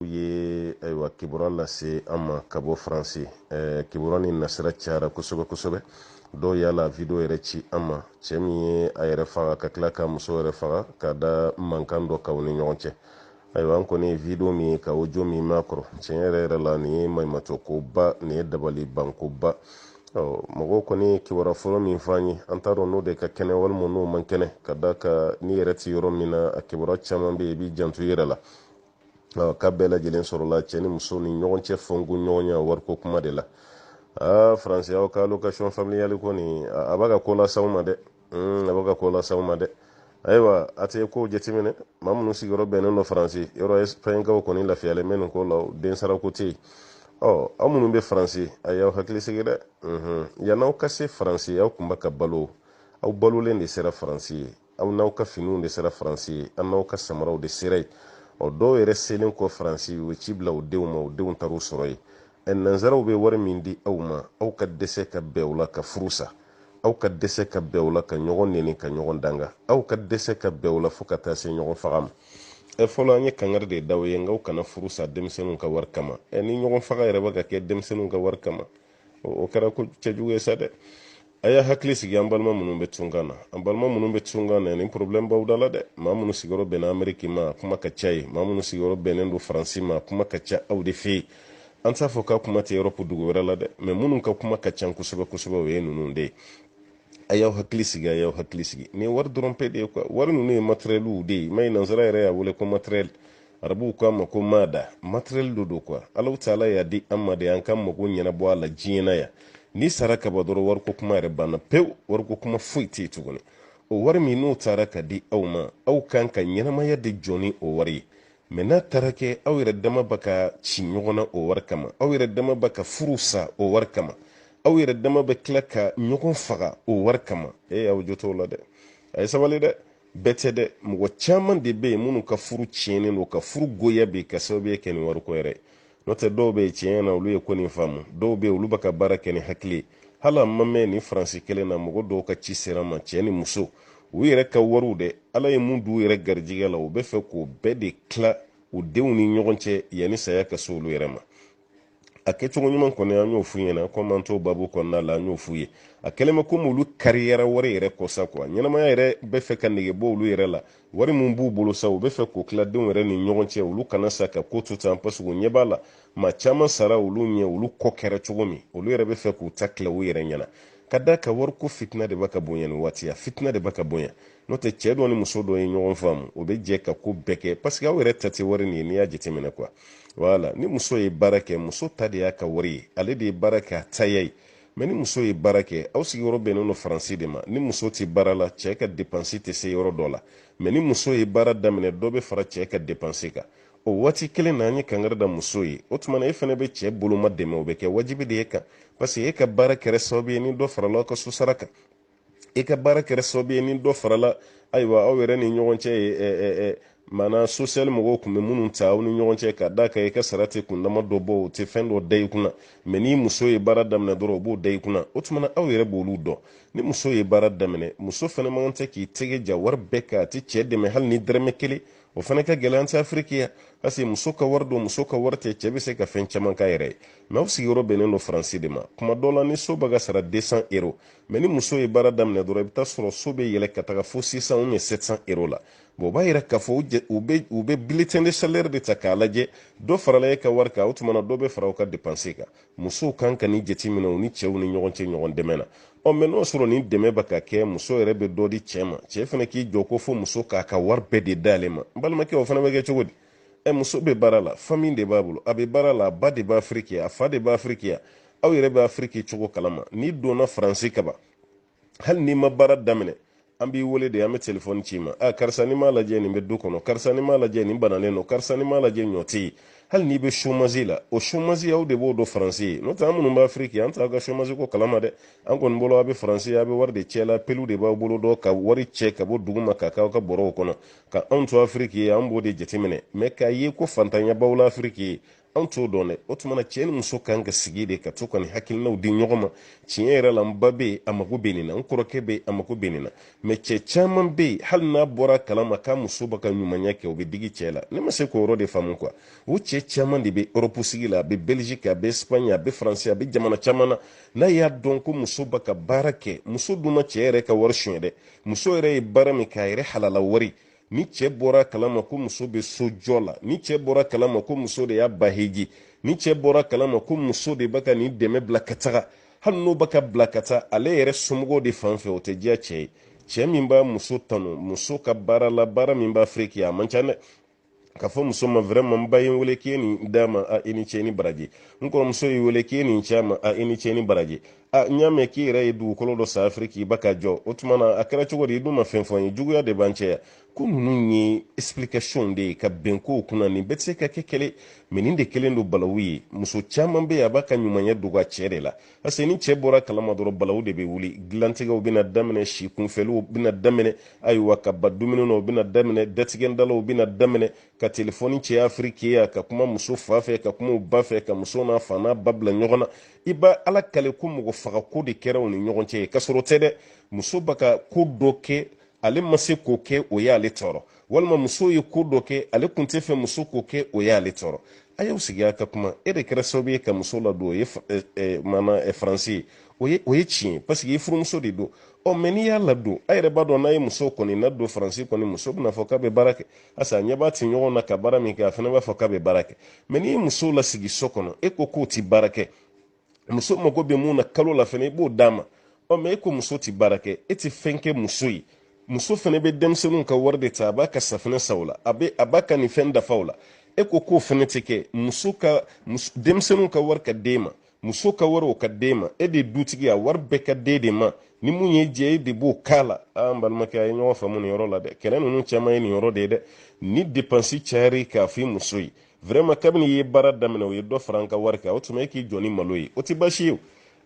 ye ayiwa kibura lase an ma ka bɔ faransi kibura ni nasira cayara kosɛbɛ kosɛbɛ dɔw y'a la video yɛrɛ ci an ma cɛ min ye a yɛrɛ faga ka tila ka muso yɛrɛ faga ka da mankan dɔ k'aw ni ɲɔgɔn cɛ ayiwa an kɔni ye video min ye ka audio min m'a kɔrɔ tiɲɛ yɛrɛ yɛrɛ la nin ye maɲumatɔ koba nin ye dabali bankoba mɔgɔw kɔni ye kibaruya fɔlɔ min fɔ an ye an t'a dɔn n'o de ka kɛnɛ walima n'o man kɛnɛ ka da ka ni yɛrɛ tɛ yɔrɔ min na a kibaruya caman bɛ yen i b'i janto i yɛrɛ la ka bɛɛ lajɛlen sɔrɔla cɛ ni muso ni ɲɔgɔn cɛ fɔnko ɲɔgɔn ya wariko kuma de la faransiyaw ka location familiale kɔni a b'a ka ko las'aw ma dɛ a b'a ka ko las'aw ma dɛ ayiwa a tɛ ko jateminɛ maa minnu sigiyɔrɔ bɛnnen dɔ faransi yɔrɔ espagnkaw kɔni lafiyalen bɛ nin ko la den sarako tɛ yen aw minnu bɛ faransi a y'aw hakili sigi dɛ yan'aw ka se faransi aw tun bɛ ka balo aw balolen de sera faransi ye aw n'aw ka finiw de sera faransi ye an n'aw ka samaraw de sera yen dɔw yɛrɛ selen kɔ faransi u ci bila u denw ma u denw taar'u sɔrɔ yen nanzaraw bɛ wari min di aw ma aw ka dɛsɛ ka bɛn u la ka furu sa aw ka dɛsɛ ka bɛn u la ka ɲɔgɔn neni ka ɲɔgɔn danga aw ka dɛsɛ ka bɛn u la fo ka taa se ɲɔgɔn faga ma fɔlɔ an ye kangari de d'aw ye nkaw kana furu sa denmisɛnninw ka wari kama ni ɲɔgɔn faga yɛrɛ bɛ ka kɛ denmisɛnninw ka wari kama o kɛra ko cɛjugu ye sa dɛ a y'a hakili sigi an balima minnu bɛ tunkan na an balima minnu bɛ tunkan na ni problème b'aw da la dɛ maa minnu sigiyɔrɔ bɛnna ameriki ma kuma ka ca ye maa minnu sigiyɔrɔ bɛnnen don faransi ma kuma ka ca aw de fɛ yen an t'a fɔ k'a kuma tɛ yɔrɔpu dugu wɛrɛ la dɛ mɛ minnu ka kuma ka ca kosɛbɛ kosɛbɛ o ye ninnu de ye a y'aw hakili sigi a y'aw hakili sigi nin wari dɔrɔn pe de ye kuwa wari ninnu ye matériel de ye mayi nanzara yɛrɛ y'a wele ko matériel arabuw k'a ma ko maada matériel do don kuwa alaw taala y'a di an ma de an ka mago ɲɛnabɔ a la diɲɛ na yan ni sara ka ban dɔrɔn wariko kuma yɛrɛ banna pewu wariko kuma foyi tɛ yen tuguni o wari min n'o taara ka di aw ma aw kan ka ɲɛnamaya de jɔ ni o wari ye mɛ n'a taara kɛ aw yɛrɛ dama bɛ ka ci ɲɔgɔn na o wari kama aw yɛrɛ dama bɛ ka furu sa o wari kama aw yɛrɛ dama bɛ tila ka ɲɔgɔn faga o wari kama aw jo t'o la dɛ a ye sabali dɛ bɛɛ tɛ dɛ mɔgɔ caman de bɛ yen minnu ka furu tiɲɛnen don ka furu goya bɛ yen ka sababu kɛ nin wariko yɛrɛ ye n'o tɛ dɔw bɛ yen tiɲɛ na olu ye ko nin faamu dɔw bɛ yen olu bɛ ka baara kɛ ni hakili ye hali a ma mɛn nin faransi kelen na mɔgɔ dɔw ka ci sera ma cɛ ni muso u yɛrɛ ka wariw dɛ ala ye mun d'u yɛrɛ garijɛgɛ la u bɛ fɛ k'o bɛɛ de tila u denw ni ɲɔgɔn cɛ yanni saya ka se olu yɛrɛ ma a kɛcogo ɲuman kɔni an y'o f'u ɲɛna komi an t'o babu kɔnɔna la an y'o f'u ye a kɛlen bɛ komi olu kariyara wari yɛrɛ kɔ sa kuwa ɲɛnamaya yɛrɛ bɛ fɛ ka nege bɔ olu yɛrɛ la wari min b'u bolo sa u bɛ fɛ k'o tila denw yɛrɛ ni ɲɔgɔn cɛ olu kana sa ka ko to tan parce que u ɲɛ b'a la maa caman sara olu ɲɛ olu kɔ kɛra cogo min olu yɛrɛ bɛ fɛ k'u ta tila u yɛrɛ ɲɛna ka da ka wariko fitina de bɛ ka bonya nin waati fitina de bɛ ka bonya n'o tɛ cɛ dɔ ni muso dɔ ye ɲɔgɔn faamu o bɛ jɛ ka ko bɛɛ kɛ parce que aw yɛrɛ ta tɛ wari nin ye n'i y'a jateminɛ kuwa wala ni muso ye baara kɛ muso ta de y'a ka wari ye ale de ye baara kɛ a taya ye mɛ ni muso ye baara kɛ aw sigiyɔrɔ bɛnnen don faransi de ma ni muso tɛ baara la cɛ ka dépense tɛ se yɔrɔ dɔ la mɛ ni muso ye baara daminɛ dɔ bɛ fara cɛ ka dépense kan o waati kelen na an ye kangari da muso ye o tuma na e fana bɛ cɛ boloma dɛmɛ o bɛ kɛ wajibi de ye kan parce que e ka baara kɛra sababu ye ni dɔ farala aw ka so sara kan e ka baara kɛra sababu ye ni dɔ farala ayiwa aw yɛrɛ ni ɲɔgɔn cɛ ye maana social mɔgɔw tun bɛ minnu ta aw ni ɲɔgɔn cɛ ka da kan i ka sara tɛ kundama dɔ bɔ o tɛ fɛn dɔ da i kunna mɛ ni muso ye baara daminɛ dɔrɔn o b'o da i kunna o tuma na aw yɛrɛ b'olu dɔn ni muso ye baara daminɛ muso fana man tɛ k'i tɛgɛ ja wari bɛɛ kan a tɛ cɛ dɛmɛ hali ni dɛrɛmɛ kelen o fana ka gɛlɛn an tɛ afiriki yan parce que muso ka wari don muso ka wari tɛ cɛ bɛ se ka fɛn caman k'a yɛrɛ ye mɛ aw sigiyɔrɔ bɛnnen don faransi de ma kuma dɔw la ni so bɛ ka sara 200 euros mɛ ni muso ye baara daminɛ dɔrɔn i bɛ taa sɔrɔ so bɛ yɛlɛ ka taga fo 600 ou 700 euros la bon o b'a yira k'a fɔ u bɛ bulletin de salaire de ta k'a lajɛ dɔ farala e ka wari kan o tuma na dɔ bɛ fara u ka dépense kan musow kan ka nin jateminɛ u ni cɛw ni ɲɔgɔn cɛ ɲɔgɔn dɛmɛ na mɛ n'o sɔrɔ nin dɛmɛ bɛ ka kɛ muso yɛrɛ bɛ dɔ di cɛ ma cɛ fana k'i jɔ ko fo muso k'a ka wari bɛɛ de d'ale ma n balimakɛ o fana bɛ kɛ cogo di muso bɛ baara la famille de b'a bolo a bɛ baara la a ba de b'a afiriki a fa de b'a afiriki aw yɛrɛ bɛ afiriki cogo kalama n'i donna faransi kaban hali n'i ma baara daminɛ an b'i wele de an bɛ telefɔni ci ma karisa ni m'a lajɛ nin bɛ du kɔnɔ karisa ni m'a lajɛ nin bananen don karisa ni m'a lajɛ ɲɔ tɛ yen hali n'i bɛ chômage la o chômage aw de b'o dɔn faransi ye n'o tɛ an minnu bɛ afiriki an t'a ka chômage ko kalama dɛ an kɔni bolo a bɛ faransi a bɛ wari de cɛ la peluw de b'aw bolo dɔn ka wari cɛ ka bɔ dugu ma ka k'aw ka bɔrɔw kɔnɔ ka anw to afiriki ye an b'o de jateminɛ mɛ k'a ye ko fantanya b'aw la afiriki ye an t'o dɔn dɛ o tuma na cɛ ni muso kan ka sigi de ka to ka nin hakilinaw di ɲɔgɔn ma tiɲɛ yɛrɛ la n ba bɛ yen a mago bɛ nin na n kɔrɔkɛ bɛ yen a mago bɛ nin na mɛ cɛ caman bɛ yen hali n'a bɔra kalama k'a muso bɛ ka ɲumanya kɛ o bɛ digi cɛ la ne ma se k'o yɔrɔ de faamu quoi o cɛ caman de bɛ Europe sigi la a bɛ Belgique a bɛ Espagne a bɛ France a bɛ jamana caman na n'a y'a dɔn ko muso bɛ ka baara kɛ muso dun ma cɛ yɛrɛ ka wari suɲɛ dɛ muso yɛrɛ ye baara min kɛ a yɛrɛ halala wari ni cɛ bɔra kalama ko muso bɛ sojɔ la ni cɛ bɔra kalama ko muso de y'a baheji ni cɛ bɔra kalama ko muso de bɛ ka nin dɛmɛ bila ka taga hali n'o bɛ ka bila ka taa ale yɛrɛ somɔgɔw de fan fɛ o tɛ diya cɛ ye cɛ min b'a muso tanu muso ka baara la baara min b'a firiki a man ca dɛ ka fɔ muso ma vraiment n ba ye n wele k'i ye nin d'a ma a i ni cɛ ni baraji n kɔrɔmuso y'i wele k'i ye nin cɛ ma a i ni cɛ ni baraji n y'a mɛn k'i yɛrɛ ye dugukolo dɔ san Afiriki i ba ka jɔ o tuma na a kɛra cogo di i dun ma fɛn fɔ n ye juguya de b'an cɛ yan ko ninnu ye explication de ye ka bɛn kow kunna nin bɛɛ tɛ se ka kɛ kɛlɛ mɛ nin de kelen don balawu ye muso caman bɛ yen a b'a ka ɲumanya dogo a cɛ de la parce que ni cɛ bɔra kalama dɔrɔn balawu de bɛ wuli dilantigɛw bɛna daminɛ si kunfɛliw bɛna daminɛ ayiwa ka ba dumuni na o bɛna daminɛ datigɛndalaw bɛna daminɛ ka telefɔni cɛ Afiriki ya ka kuma muso fa fɛ ka kuma u ba fɛ ka muso n'a fa n'a ba bila ɲɔgɔn na i b'a ala kale ko mɔgɔ faga ko de kɛra u ni ɲɔgɔn cɛ ka sɔrɔ tɛ dɛ muso bɛ ka ko dɔ kɛ ale ma se k'o kɛ o y'ale tɔɔrɔ walima muso ye ko dɔ kɛ ale tun tɛ fɛ muso k'o kɛ o y'ale tɔɔrɔ a y'aw sigi a ka kuma e de kɛra sababu ye ka muso ladon o ye Faransi ye o ye tiɲɛ ye parce que i furumuso de don mɛ n'i y'a ladon a yɛrɛ b'a dɔn n'a ye muso kɔni ladon Faransi kɔni muso bɛna fɔ k'a bɛ baara kɛ asa a ɲɛ b'a ti ɲɔgɔn na ka baara min kɛ a fana b'a fɔ k'a bɛ baara kɛ mɛ n'i ye muso lasigi so kɔnɔ e ko k'o ti baara kɛ muso mago bɛ mun na kalo la fana i b'o d'a ma mɛ e ko muso ti baara kɛ e ti fɛn kɛ muso ye muso fana bɛ denmisɛnninw ka wari de ta a b'a ka safinɛ san o la a b'a ka nin fɛn dafa o la e ko k'o fana tɛ kɛ denmisɛnninw ka wari ka den ma muso ka wari o ka den ma e de dutigi a wari bɛɛ ka den de ma ni mun ye jɛ e de b'o k'a la an balimakɛ a ye ɲɔgɔn faamu nin yɔrɔ la dɛ kɛlɛ ninnu caman ye nin yɔrɔ de ye dɛ ni dépense cayara k'a fɔ i muso ye vraiment kabini i ye baara daminɛ o ye dɔ fara an ka wari kan o tuma e k'i jɔ ni malo ye o tɛ baasi ye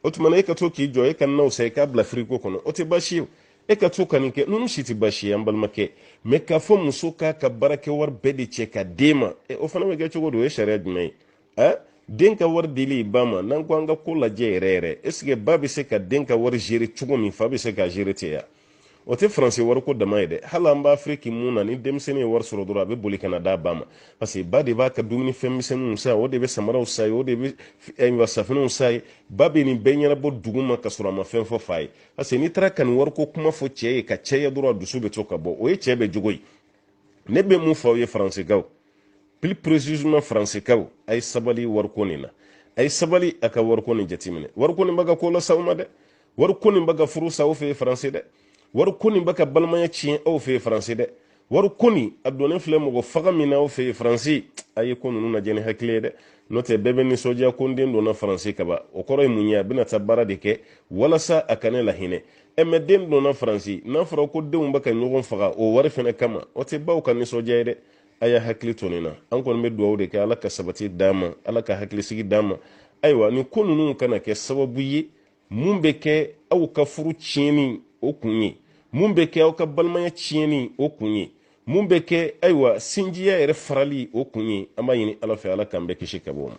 o tuma e ka to k'i jɔ e ka naw san i k'a bila frigo kɔnɔ o tɛ baasi ye e ka to ka nin kɛ ninnu si tɛ baasi ye an balimakɛ mɛ k'a fɔ muso k'a ka baarakɛ wari bɛɛ de cɛ ka den ma o fana bɛ kɛ cogo di o ye sariya jumɛn ye den ka wari dili ba ma n'an ko an ka ko lajɛ yɛrɛ yɛrɛ est ce que ba bɛ se ka den ka wari gérer cogo min fa bɛ se ka gérer ten ya o tɛ Faransi wariko dama ye dɛ hali an b'a Afiriki mun na ni denmisɛnnin ye wari sɔrɔ dɔrɔn a bɛ boli ka na d'a ba ma parce que ba de b'a ka dumuni fɛn misɛnninw san o de bɛ samaraw san ye o de bɛ safinɛw san ye ba bɛ nin bɛɛ ɲɛnabɔ dugu ma ka sɔrɔ a ma fɛn fɔ fa ye parce que n'i taara ka nin wariko kuma fɔ cɛ ye ka cɛya dɔrɔn a dusu bɛ to ka bɔ o ye cɛ bɛ jogo ye ne bɛ mun fɔ aw ye Faransikaw plus précisément Faransikaw a ye sabali wariko nin na a ye sabali a ka wariko nin jateminɛ wariko nin bɛ ka ko lase aw ma dɛ wariko nin bɛ ka furu sa aw fɛ yen Faransi dɛ wari ko nin bɛ ka balimaya tiɲɛ aw fɛ yen Faransi dɛ wari ko nin a donnen filɛ mɔgɔ faga min na aw fɛ yen Faransi a ye ko ninnu lajɛ ni hakili ye dɛ n'o tɛ bɛɛ bɛ nisɔndiya ko n den donna Faransi kaban o kɔrɔ ye mun ye a bɛna taa baara de kɛ walasa a ka ne lahinɛ mɛ den donna Faransi n'a fɔra ko denw bɛ ka ɲɔgɔn faga o wari fana kama o tɛ baw ka nisɔndiya ye dɛ a y'a hakili to nin na an kɔni bɛ dugawu de kɛ ala ka sabati d'an ma ala ka hakilisigi d'an ma ayiwa nin ko ninnu kana kɛ sababu ye mun bɛ kɛ aw ka furu tiɲɛni o kun ye mun bɛ kɛ aw ka balimaya tiɲɛni o kun ye mun bɛ kɛ ayiwa sinjiya yɛrɛ farali o kun ye an b'a ɲini ala fɛ ala k'an bɛɛ kisi ka bɔ o ma